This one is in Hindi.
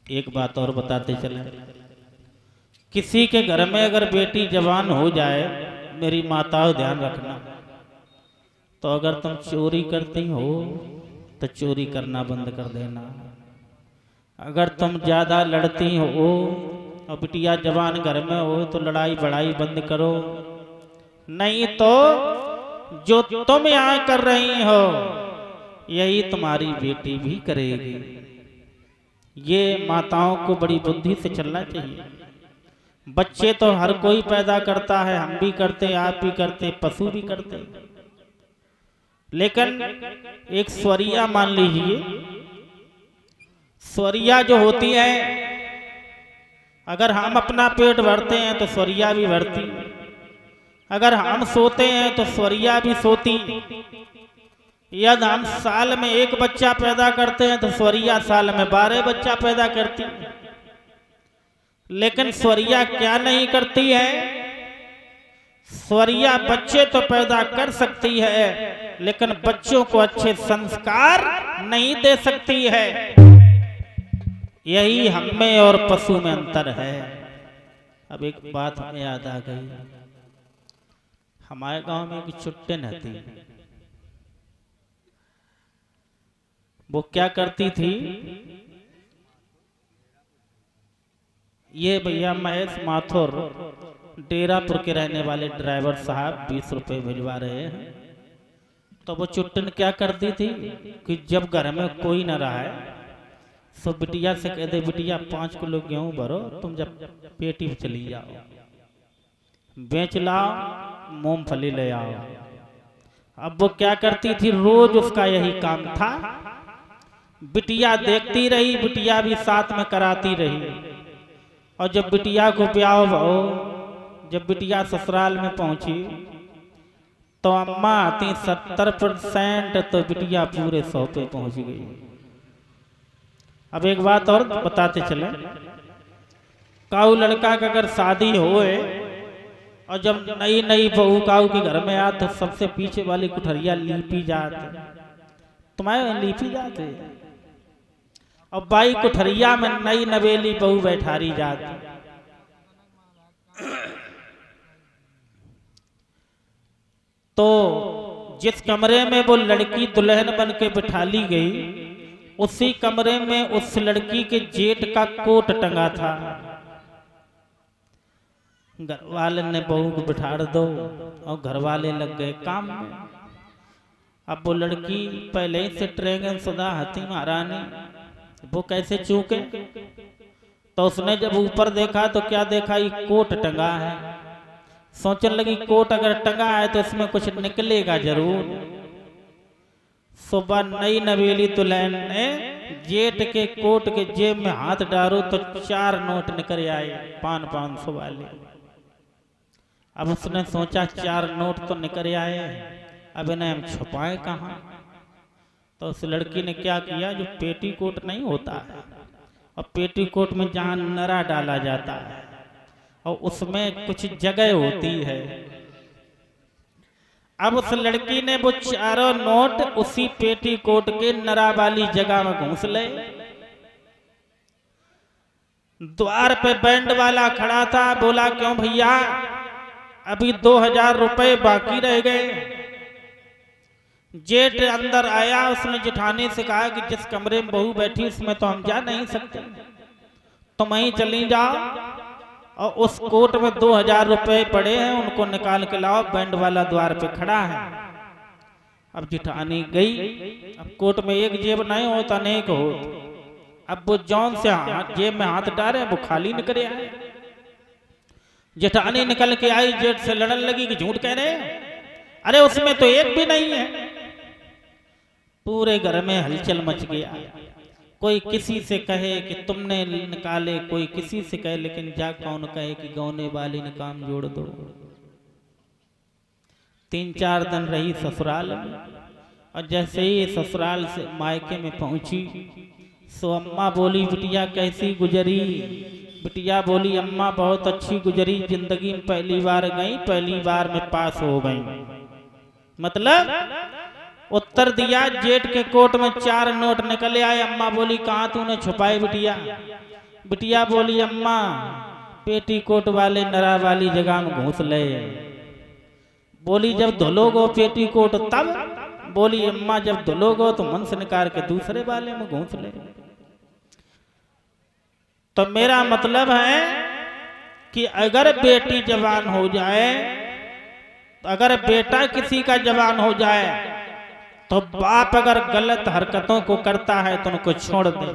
एक बात और बताते चले, किसी के घर में अगर बेटी जवान हो जाए, मेरी माताओं ध्यान रखना, तो अगर तुम चोरी करती हो तो चोरी करना बंद कर देना। अगर तुम ज्यादा लड़ती हो और बिटिया जवान घर में हो तो लड़ाई बड़ाई बंद करो, नहीं तो जो तुम यहाँ कर रही हो यही तुम्हारी बेटी भी करेगी। ये माताओं को बड़ी बुद्धि से चलना चाहिए। बच्चे तो हर कोई पैदा करता है, हम भी करते, आप भी करते, पशु भी करते, लेकिन एक स्वरिया मान लीजिए, स्वरिया जो होती है, अगर हम अपना पेट भरते हैं तो स्वरिया भी भरती, अगर हम सोते हैं तो स्वरिया भी सोती। यदि हम साल में एक बच्चा पैदा करते हैं तो स्वरिया साल में 12 बच्चा पैदा करती। लेकिन स्वरिया क्या नहीं करती है? स्वरिया बच्चे तो पैदा कर सकती है, लेकिन बच्चों को अच्छे संस्कार नहीं दे सकती है। यही हमें और पशु में अंतर है। अब एक बात हमें याद आ गई, हमारे गांव में एक चुट्टन थी, वो क्या करती थी, ये भैया महेश माथुर डेरापुर के रहने वाले ड्राइवर साहब 20 रुपए भिजवा रहे हैं। तो वो चुट्टन क्या करती थी कि जब घर में कोई ना रहा है तो बिटिया से कह दे, बिटिया 5 किलो गेहूं भरो, तुम जब पेटी में चली जाओ, बेच लाओ, मूंगफली ले आओ। अब वो क्या करती थी, रोज उसका यही काम था। बिटिया देखती रही, बिटिया भी साथ में कराती रही, और जब बिटिया को ब्याह हो, जब बिटिया ससुराल में पहुंची तो अम्मा आती 70%, तो बिटिया पूरे 100 पे पहुंच गई। अब एक बात और बताते चले, काऊ लड़का का अगर शादी होए और जब नई नई बहू काऊ के घर में आ तो सबसे पीछे वाली कुठरिया लीपी जाते, तुम्हारे लीपी जाते, और बाई कुठरिया में नई नवेली बहू बैठारी जाती। तो जिस कमरे में वो लड़की दुल्हन बन के बिठा ली गई, उसी कमरे में उस लड़की के जेठ का कोट टंगा था। घर वाले ने बहू को बिठा दो और घर वाले लग गए काम में। अब वो लड़की पहले से ट्रेंगन सुधा हती महारानी, वो कैसे चूके? तो उसने जब ऊपर देखा तो क्या देखा, ये कोट टंगा है। सोचने लगी कोट अगर टंगा है तो इसमें कुछ निकलेगा जरूर। सुबह नई नवेली दुल्हन ने जेठ के कोट के जेब में हाथ डालो तो 4 नोट निकल आए, 500 वाले। अब उसने सोचा 4 नोट तो निकल आए, अब इन्हें हम छुपाए कहाँ? तो उस लड़की ने क्या किया, जो पेटीकोट नहीं होता है, और पेटीकोट में जहाँ नरा डाला जाता है और उसमें कुछ जगह होती है, अब उस लड़की ने वो 4 नोट उसी पेटीकोट के नरा वाली जगह में घुस ले। द्वार पे बैंड वाला खड़ा था, बोला क्यों भैया, अभी 2000 रुपए बाकी रह गए। जेठ अंदर आया, उसने जेठानी से कहा कि जिस कमरे में बहू बैठी उसमें तो हम जा नहीं सकते, तुम वहीं चली जाओ, और उस कोट में 2000 रुपए पड़े हैं, उनको निकाल के लाओ, बैंड वाला द्वार पे खड़ा है। अब जेठानी गई, अब कोट में एक जेब नहीं होता, अनेक हो। अब वो जौन से जेब में हाथ डाले वो खाली निकल आए। जेठानी निकल के आई, जेठ से लड़न लगी कि झूठ कह रहे, अरे उसमें तो एक भी नहीं है। पूरे घर में हलचल मच गया। कोई किसी से कहे कि तुमने निकाले, कोई किसी से कहे, लेकिन जा कौन कहे कि गौने वाली ने काम जोड़ दो। 3-4 दिन रही ससुराल में, और जैसे ही ससुराल से मायके में पहुंची सो अम्मा बोली, बिटिया कैसी गुजरी? बिटिया बोली, अम्मा बहुत अच्छी गुजरी, जिंदगी में पहली बार गई, पहली बार में पास हो गई। मतलब उत्तर दिया, जेठ के कोट में 4 नोट निकले आए। अम्मा बोली कहाँ तूने छुपाए बिटिया? बिटिया बोली अम्मा पेटी कोट वाले नरा वाली जगह में घूस ले। बोली जब धुलोगो पेटी कोट तब? बोली अम्मा जब धुलोगो तो मन से निकाल के दूसरे वाले में घूस ले। तो मेरा मतलब है कि अगर बेटी जवान हो जाए, अगर बेटा किसी का जवान हो जाए, तो बाप अगर गलत हरकतों को करता है तो उनको छोड़ दे।